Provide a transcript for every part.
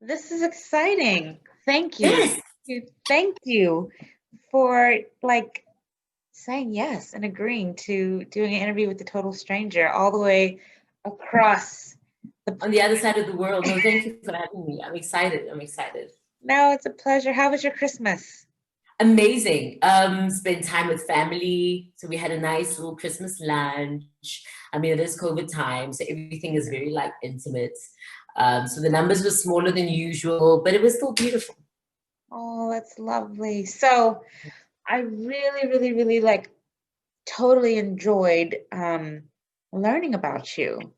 This is exciting. Thank you. Yes. Thank you for like saying yes and agreeing to doing an interview with a total stranger all the way across the On the other side of the world. No, thank you for having me. I'm excited. I'm excited. No, it's a pleasure. How was your Christmas? Amazing. Spent time with family. So we had a nice little Christmas lunch. I mean, it is COVID time, so everything is very like intimate. So the numbers were smaller than usual, but it was still beautiful. Oh, that's lovely. So I really, really, really like totally enjoyed learning about you.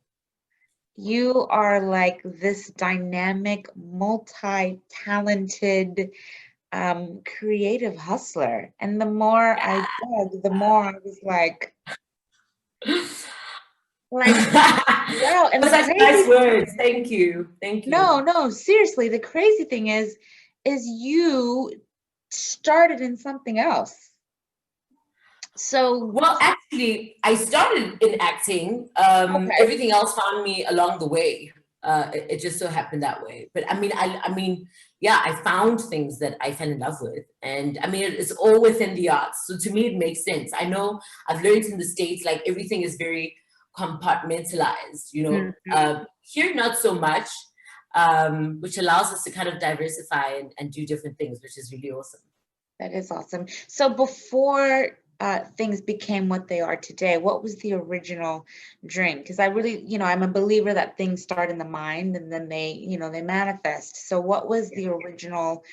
You are like this dynamic, multi-talented, creative hustler. And the more I dug, the more I was wow. And For the such nice crazy, words. Thank you. Thank no, you. no, seriously, the crazy thing is you started in something else. So, Well, actually, I started in acting. okay. Everything else found me along the way. It just so happened that way. But I mean, yeah, I found things that I fell in love with, and I mean, it's all within the arts. So to me, it makes sense. I know I've learned in the States, like everything is very compartmentalized. Mhm. Here not so much, which allows us to kind of diversify and do different things, which is really awesome. That is awesome. So before things became what they are today, what was the original dream? Because I really, I'm a believer that things start in the mind and then they manifest. So what was the original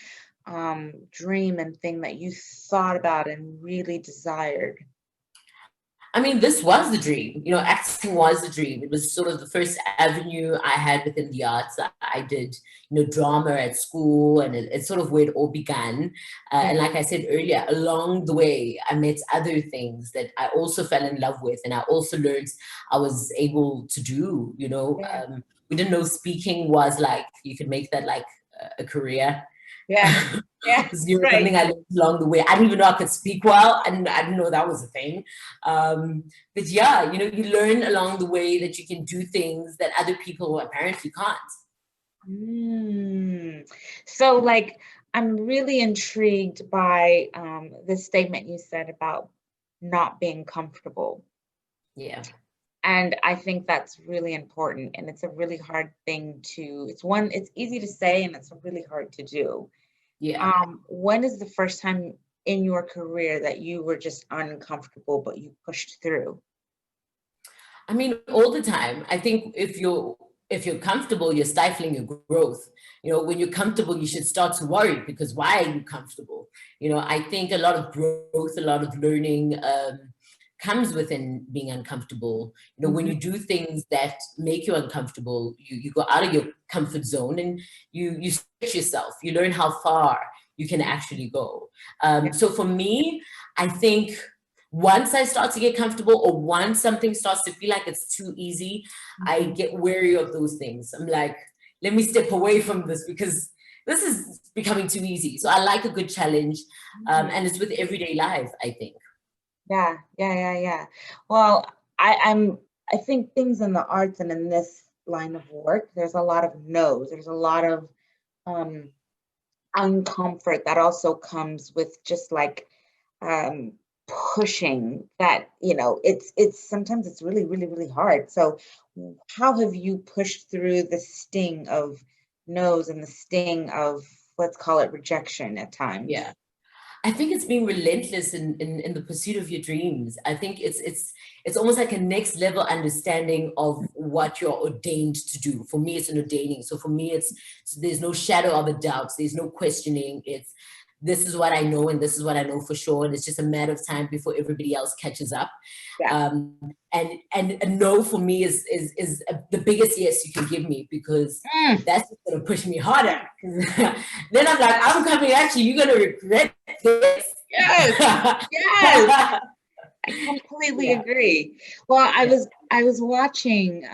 dream and thing that you thought about and really desired? I mean, this was the dream. Acting was the dream. It was sort of the first avenue I had within the arts. I did, drama at school, and it's sort of where it all began. Yeah, And like I said earlier, along the way, I met other things that I also fell in love with, and I also learned I was able to do. yeah, We didn't know speaking was like you could make that like a career. yeah, yeah, Something right. I learned along the way. I didn't even know I could speak well. I didn't know that was a thing. But yeah, you learn along the way that you can do things that other people apparently can't. Mm. So, I'm really intrigued by the statement you said about not being comfortable. Yeah, And I think that's really important. And it's a really hard thing to, it's easy to say and it's really hard to do. yeah. When is the first time in your career that you were just uncomfortable, but you pushed through? I mean, all the time. I think if you're comfortable, you're stifling your growth. When you're comfortable, you should start to worry because why are you comfortable? I think a lot of growth, a lot of learning comes within being uncomfortable. When Mhm. you do things that make you uncomfortable, you go out of your comfort zone and you stretch yourself. You learn how far you can actually go. Yeah. So for me, I think once I start to get comfortable or once something starts to feel like it's too easy, I Mhm. get wary of those things. I'm like, let me step away from this because this is becoming too easy. So I like a good challenge. Mhm. And it's with everyday life, I think. Yeah, yeah, yeah, yeah. Well, I think things in the arts and in this line of work, there's a lot of no's. There's a lot of um uncomfort that also comes with just um pushing that, it's sometimes it's really, really, really hard. So how have you pushed through the sting of no's and the sting of, let's call it, rejection at times? Yeah. I think it's being relentless in the pursuit of your dreams. I think it's almost like a next level understanding of what you're ordained to do. For me, it's an ordaining. So for me, there's no shadow of a doubt. There's no questioning. It's this is what I know and this is what I know for sure. And it's just a matter of time before everybody else catches up. Yeah. Um, and a no for me is the biggest yes you can give me because Mm, that's just gonna push me harder. Then I'm like, I'm coming at you. You're gonna regret this. yes. Yes. I completely Yeah, agree. Well, I yeah, was I was watching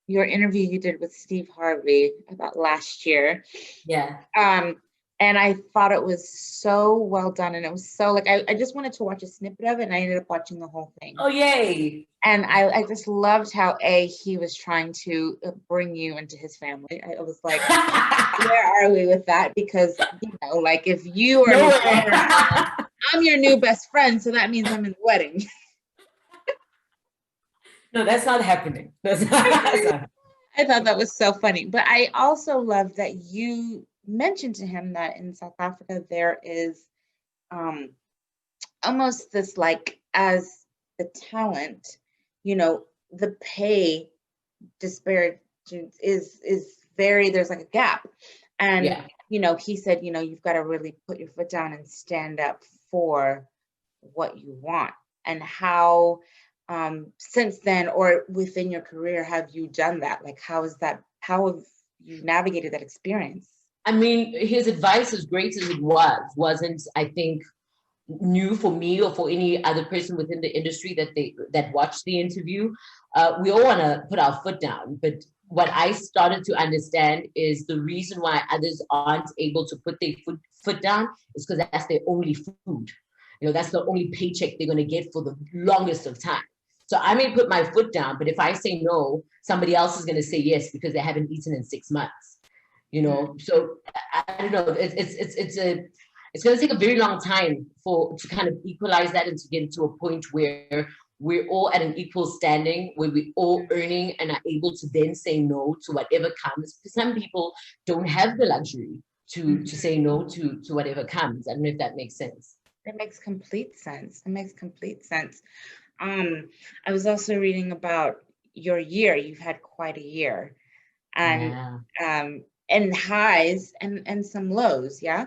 your interview you did with Steve Harvey about last year. yeah. Um, And I thought it was so well done. And it was so like, I just wanted to watch a snippet of it, and I ended up watching the whole thing. Oh, yay. And I just loved how he was trying to bring you into his family. I was like, where are we with that? Because, like if you are, I'm your new best friend, so that means I'm in the wedding. No, that's not happening. That's not. I thought that was so funny. But I also love that you mentioned to him that in South Africa, there is almost this, like, as the talent, the pay disparity is very, there's like a gap. And, he said, you've got to really put your foot down and stand up for what you want. And how, since then, or within your career, have you done that? Like, how have you navigated that experience? I mean, his advice, as great as it wasn't, I think, new for me or for any other person within the industry that watched the interview. We all want to put our foot down, but what I started to understand is the reason why others aren't able to put their foot down is because that's their only food. That's the only paycheck they're going to get for the longest of time. So I may put my foot down, but if I say no, somebody else is going to say yes because they haven't eaten in 6 months. So I don't know. It's going to take a very long time to kind of equalize that and to get to a point where we're all at an equal standing, where we're all earning and are able to then say no to whatever comes. Because some people don't have the luxury to say no to whatever comes. I don't know if that makes sense. It makes complete sense. I was also reading about your year. You've had quite a year, and and highs and some lows. Yeah.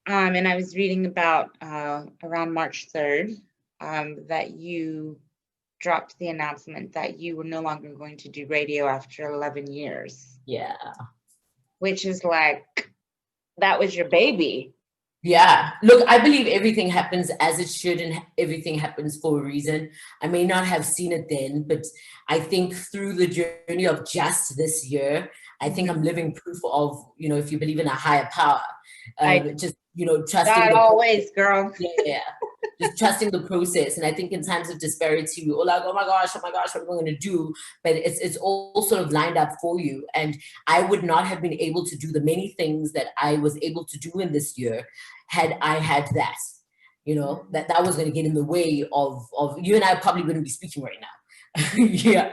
And I was reading about around March 3rd that you dropped the announcement that you were no longer going to do radio after 11 years. Yeah. Which is like, that was your baby. Yeah. Look, I believe everything happens as it should and everything happens for a reason. I may not have seen it then, but I think through the journey of just this year, I think I'm living proof of, if you believe in a higher power, trusting God always, girl. Yeah. Just trusting the process. And I think in times of disparity, we're all like, oh my gosh, what am I going to do? But it's all sort of lined up for you. And I would not have been able to do the many things that I was able to do in this year had I had that. That was going to get in the way of you and I probably wouldn't be speaking right now. Yeah.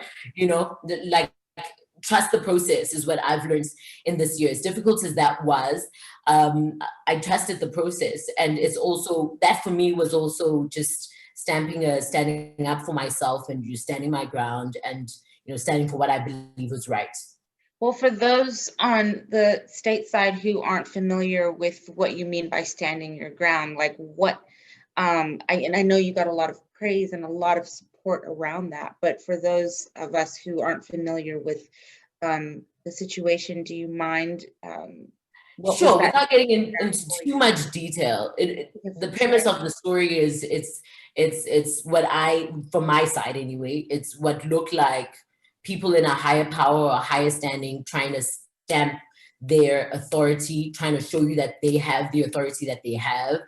Trust the process is what I've learned in this year. As difficult as that was, I trusted the process. And it's also, that for me was also just standing up for myself and just standing my ground and, standing for what I believe was right. Well, for those on the state side who aren't familiar with what you mean by standing your ground, like what, and I know you got a lot of praise and a lot of support around that, but for those of us who aren't familiar with the situation, do you mind? Sure, without getting into too much detail, the premise of the story is it's what from my side anyway, it's what looked like people in a higher power or a higher standing trying to stamp their authority, trying to show you that they have the authority that they have,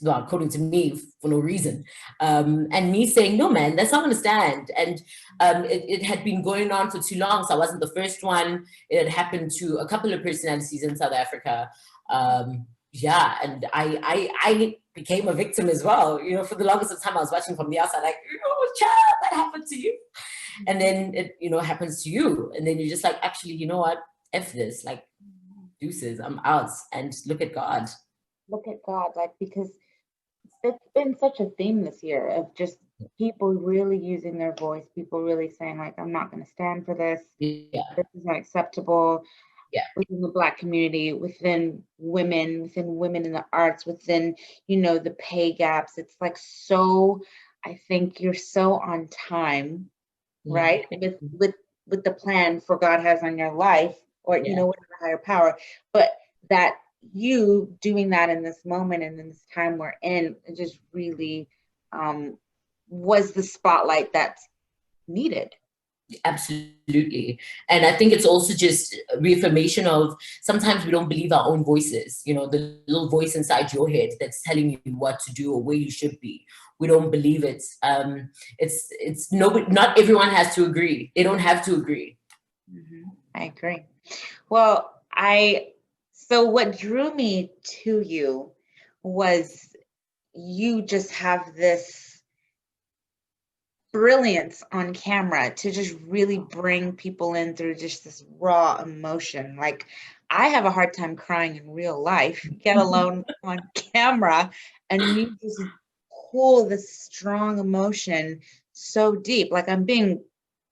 according to me, for no reason. And me saying, no, man, that's not going to stand. And it had been going on for too long. So I wasn't the first one. It had happened to a couple of personalities in South Africa. And I became a victim as well. For the longest of time, I was watching from the outside, like, child, that happened to you. And then it, happens to you. And then you're just like, actually, you know what? F this, like, deuces, I'm out. And look at God. Look at God, like, because it's been such a theme this year of just people really using their voice, people really saying, like, I'm not going to stand for this. Yeah. This is not acceptable. Yeah. Within the Black community, within women in the arts, within, the pay gaps. It's like, so, I think you're so on time, right? With the plan for God has on your life, or, whatever higher power, but that you doing that in this moment and in this time we're in, it just really was the spotlight that's needed. Absolutely. And I think it's also just a reaffirmation of sometimes we don't believe our own voices, you know, the little voice inside your head that's telling you what to do or where you should be. We don't believe it. It's nobody, not everyone has to agree. They don't have to agree. I agree. Well, so what drew me to you was you just have this brilliance on camera to just really bring people in through just this raw emotion. Like, I have a hard time crying in real life, get alone on camera, and you just pull this strong emotion so deep. Like, I'm being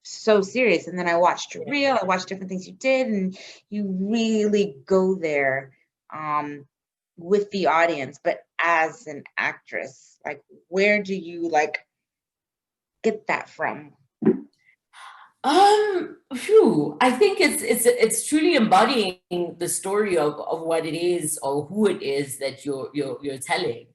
so serious. And then I watched your reel, I watched different things you did, and you really go there with the audience. But as an actress, like, where do you like get that from? I think it's truly embodying the story of what it is or who it is that you're telling,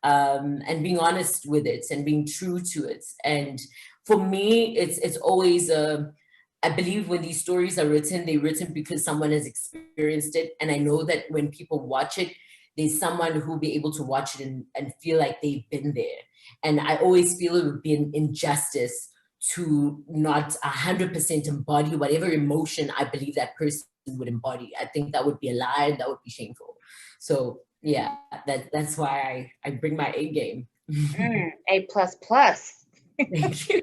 and being honest with it and being true to it. And for me, it's always I believe when these stories are written, they're written because someone has experienced it, and I know that when people watch it, there's someone who will be able to watch it and feel like they've been there. And I always feel it would be an injustice to not 100% embody whatever emotion I believe that person would embody. I think that would be a lie and that would be shameful. So yeah, that's why I bring my A game. A plus plus. Thank you.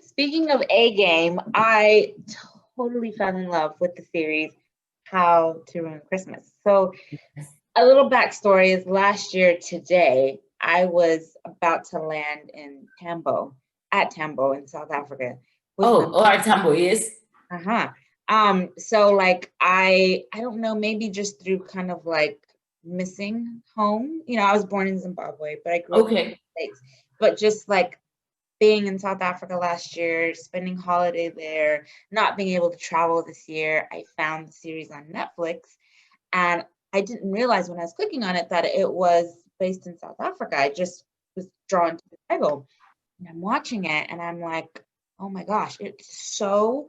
Speaking of A game, I totally fell in love with the series How to Ruin Christmas. So a little backstory is last year today, I was about to land in Tambo in South Africa with my Our Tambo, yes. so like I don't know, maybe just through kind of like missing home. You know, I was born in Zimbabwe, but I grew up in the States. But just like being in South Africa last year, spending holiday there, not being able to travel this year, I found the series on Netflix, and I didn't realize when I was clicking on it that it was based in South Africa. I just was drawn to the title, and I'm watching it, and I'm like, oh my gosh, it's so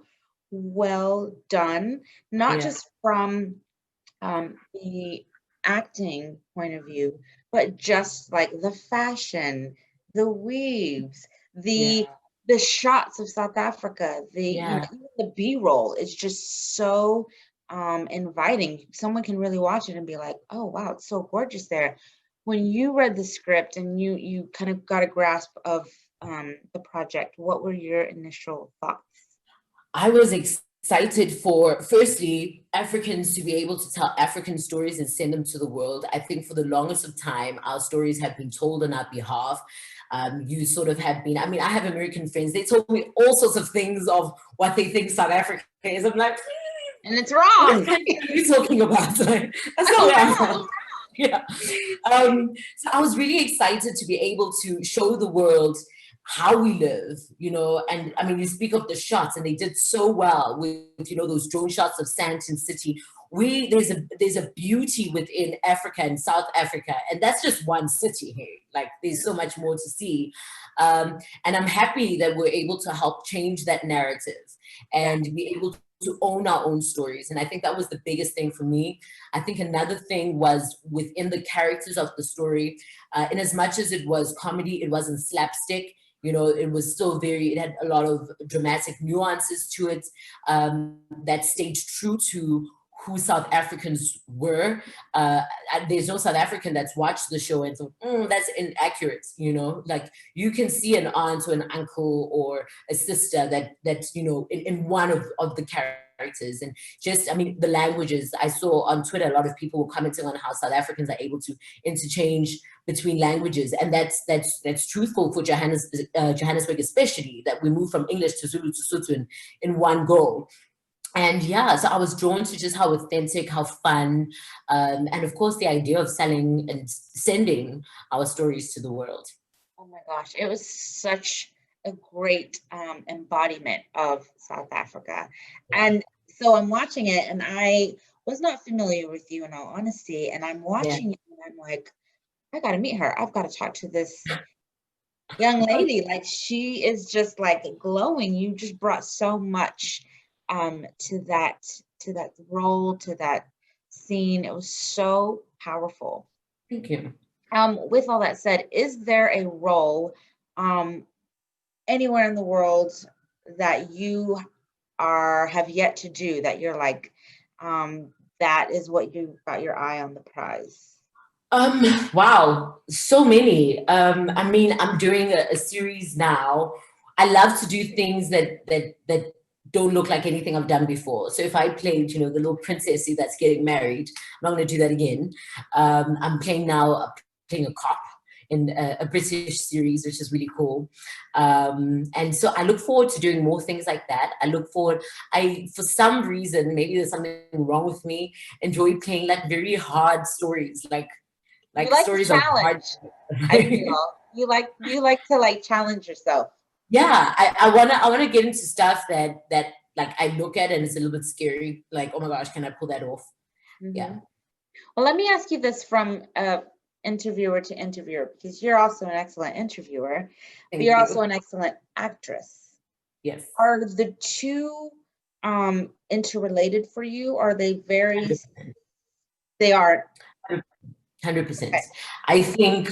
well done, not just from the acting point of view, but just like the fashion, the weaves, the shots of South Africa, even the B-roll is just so inviting. Someone can really watch it and be like, oh wow, it's so gorgeous there. When you read the script and you kind of got a grasp of the project, what were your initial thoughts? I was excited for, firstly, Africans to be able to tell African stories and send them to the world. I think for the longest of time, our stories have been told on our behalf. You sort of have been, I mean, I have American friends. They told me all sorts of things of what they think South Africa is. I'm like, and it's wrong. What are you talking about? Like, that's not where I'm from. Yeah. So I was really excited to be able to show the world how we live, you know, and I mean, you speak of the shots, and they did so well with, you know, those drone shots of Sandton City. There's a beauty within Africa and South Africa, and that's just one city here. Like, there's so much more to see, and I'm happy that we're able to help change that narrative and be able to own our own stories. And I think that was the biggest thing for me. I think another thing was within the characters of the story, in as much as it was comedy, it wasn't slapstick. You know, it was still it had a lot of dramatic nuances to it, that stayed true to who South Africans were. There's no South African that's watched the show and thought, that's inaccurate, you know? Like, you can see an aunt or an uncle or a sister that's, you know, in one of the characters. And just, I mean, the languages, I saw on Twitter, a lot of people were commenting on how South Africans are able to interchange between languages. And that's truthful for Johannesburg, especially, that we move from English to Zulu to Sotho in one go. And yeah, so I was drawn to just how authentic, how fun, and of course the idea of selling and sending our stories to the world. Oh my gosh, it was such a great embodiment of South Africa. And so I'm watching it, and I was not familiar with you, in all honesty, and I'm watching it and I'm like, I got to meet her. I've got to talk to this young lady. Like she is just like glowing. You just brought so much to that role, to that scene. It was so powerful. Thank you. With all that said, is there a role um anywhere in the world that you have yet to do that you're like, that is what you got your eye on the prize? Wow, so many. I mean, I'm doing a series now. I love to do things that don't look like anything I've done before. So if I played, the little princessy that's getting married, I'm not going to do that again. I'm playing now, playing a cop in a British series, which is really cool. And so I look forward to doing more things like that. For some reason, maybe there's something wrong with me, enjoy playing like very hard stories, like You like to stories of hard. challenge, I feel. You like to like challenge yourself. Yeah, I wanna get into stuff that like I look at and it's a little bit scary. Like, oh my gosh, can I pull that off? Yeah. Mhm. Well, let me ask you this from interviewer to interviewer, because you're also an excellent interviewer, but Thank you're also you. an excellent actress. Yes. Are the two interrelated for you? Or are they very, 100%. they are? 100%. Okay. I think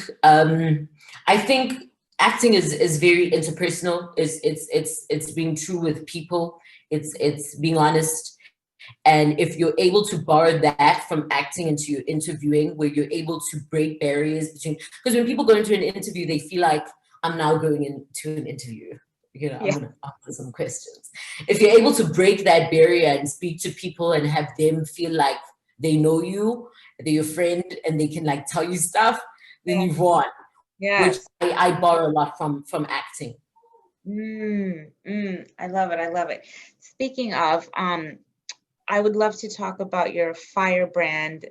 acting is very interpersonal. It's being true with people. It's being honest. And if you're able to borrow that from acting into your interviewing, where you're able to break barriers between, because when people go into an interview, they feel like I'm now going into an interview. I'm Yeah. going to answer some questions. If you're able to break that barrier and speak to people and have them feel like they know you, they're your friend, and they can like tell you stuff, then Yeah. you've won. Which Yes. I borrow a lot from acting. I love it. I love it. Speaking of, I would love to talk about your firebrand,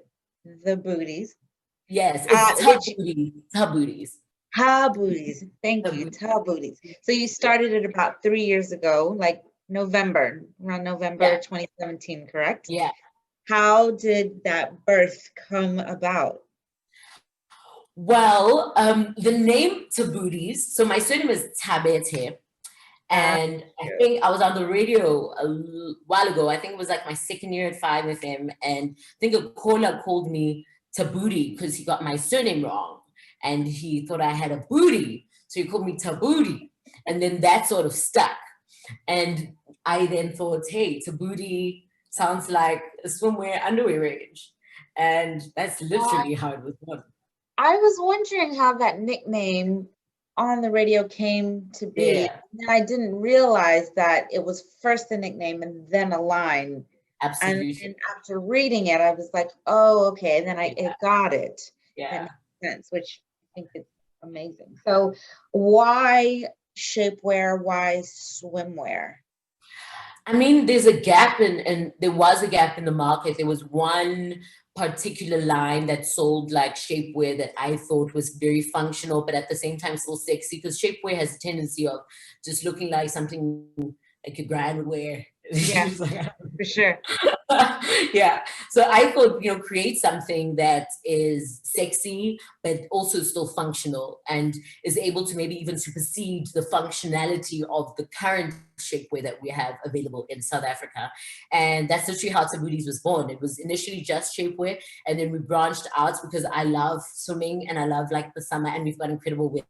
the Booties. Yes, it's Which Booties. Booties. Thank you, Booties. Booties. So you Yeah. started it about 3 years ago, like around November Yeah. 2017, correct? Yeah. How did that birth come about? Well, the name Booties. So my surname is Thabethe. Uh, And I think I was on the radio while ago. I think it was like my second year at 5 FM. And I think a caller called me Tabooty because he got my surname wrong. And he thought I had a booty. So he called me Tabooty. And then that sort of stuck. And I then thought, hey, Tabooty sounds like a swimwear underwear range. And that's literally how it was born. I was wondering how that nickname on the radio came to be. Yeah, And I didn't realize that it was first a nickname and then a line. And absolutely. then after reading it, I was like, oh, okay. And then it got it. That Yeah. makes sense, which I think is amazing. So why shapewear? Why swimwear? I mean, there's a gap and there was a gap in the market. There was one particular line that sold like shapewear that I thought was very functional, but at the same time still sexy, because shapewear has a tendency of just looking like something like a grand would wear. Yeah, for sure. Yeah. So I thought, create something that is sexy, but also still functional and is able to maybe even supersede the functionality of the current shapewear that we have available in South Africa. And that's literally how Booties was born. It was initially just shapewear, and then we branched out because I love swimming and I love like the summer, and we've got incredible weather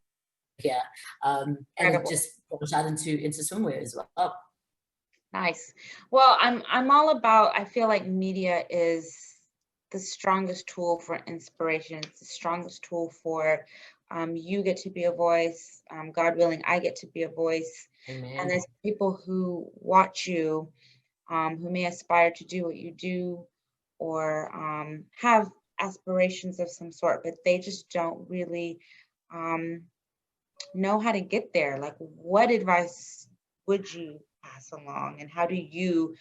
here. And it Incredible. just branched out into swimwear as well. Nice. Well, I'm all about, I feel like media is the strongest tool for inspiration. It's the strongest tool for you get to be a voice. God willing, I get to be a voice. Amen. And there's people who watch you who may aspire to do what you do, or have aspirations of some sort, but they just don't really know how to get there. Like, what advice would you pass along, and how do you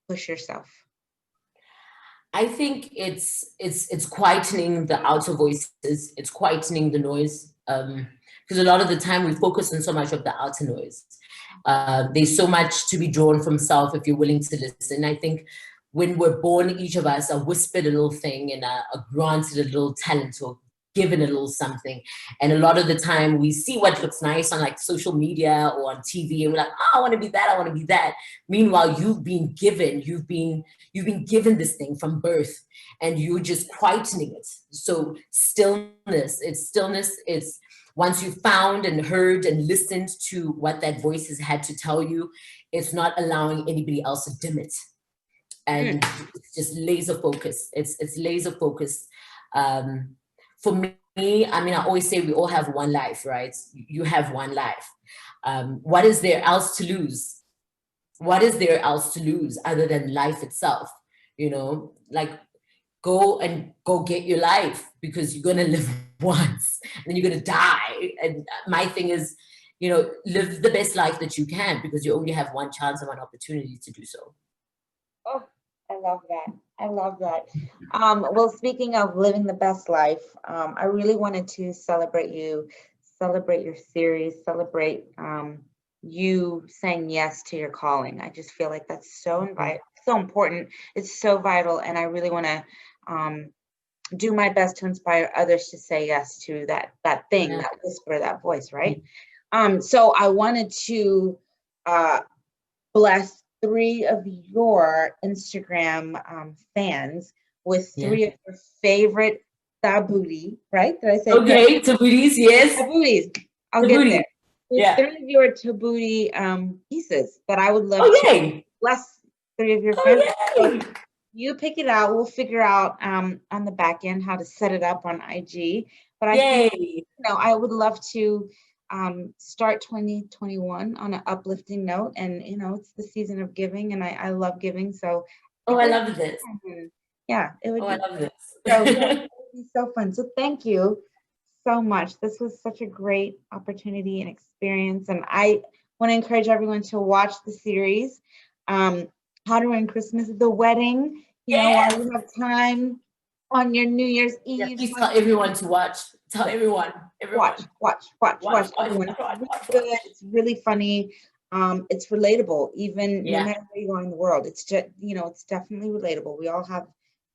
push yourself? I think it's quietening the outer voices. It's quietening the noise. Because a lot of the time we focus on so much of the outer noise. There's so much to be drawn from self if you're willing to listen. I think when we're born, each of us are whispered a little thing and are granted a little talent or given a little something. And a lot of the time we see what looks nice on like social media or on TV, and we're like, oh, I want to be that, I want to be that. Meanwhile, you've been given this thing from birth, and you're just quietening it. So stillness, it's once you found and heard and listened to what that voice has had to tell you, it's not allowing anybody else to dim it. And it's just laser focus. It's laser focus. For me, I mean, I always say we all have one life, right? You have one life. What is there else to lose? What is there else to lose other than life itself? You know, like go get your life, because you're gonna live once and then you're gonna die. And my thing is, you know, live the best life that you can, because you only have one chance and one opportunity to do so. Oh, I love that. I love that. Well, speaking of living the best life, I really wanted to celebrate you, celebrate your series, celebrate you saying yes to your calling. I just feel like that's so so important. It's so vital, and I really want to do my best to inspire others to say yes to that thing, that whisper, that voice, right? So I wanted to bless 3 of your Instagram fans with 3 of your favorite Thabooty, right? Did I say okay? Booties, yes. Thabooties. I'll get there. With 3 of your Thabooty pieces that I would love to bless 3 of your friends. So you pick it out. We'll figure out on the back end how to set it up on IG. But I think, you know, I would love to start 2021 on an uplifting note. And, you know, it's the season of giving, and I love giving. So I love this. Yeah, it would I love this. So, yeah, it would be so fun. So thank you so much. This was such a great opportunity and experience. And I want to encourage everyone to watch the series, How to Win Christmas, the wedding, you know, while you have time on your New Year's Eve. Please tell everyone to watch. Tell everyone. Watch. Everyone. It's really good. It's really funny. It's relatable, even no matter where you are in the world. It's just, you know, it's definitely relatable. We all have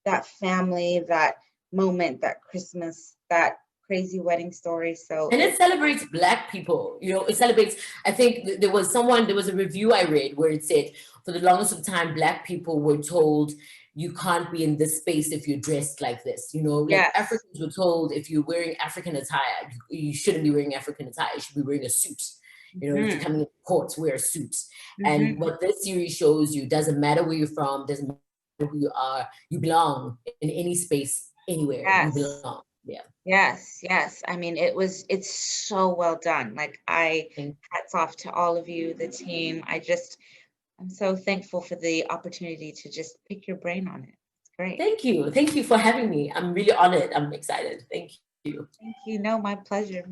that family, that moment, that Christmas, that crazy wedding story. So, and it celebrates Black people. You know, it celebrates. I think there was a review I read where it said, for the longest of time, Black people were told you can't be in this space if you're dressed like this. You know, like Africans were told if you're wearing African attire, you shouldn't be wearing African attire. You should be wearing a suit. You know, if you're coming in court, wear a suit. And what this series shows you, doesn't matter where you're from, doesn't matter who you are, you belong in any space, anywhere. You belong. Yes. I mean, it's so well done. Like, hats off to all of you, the team. I'm so thankful for the opportunity to just pick your brain on it. It's great. Thank you for having me. I'm really honored. I'm excited. Thank you. Thank you. No, my pleasure.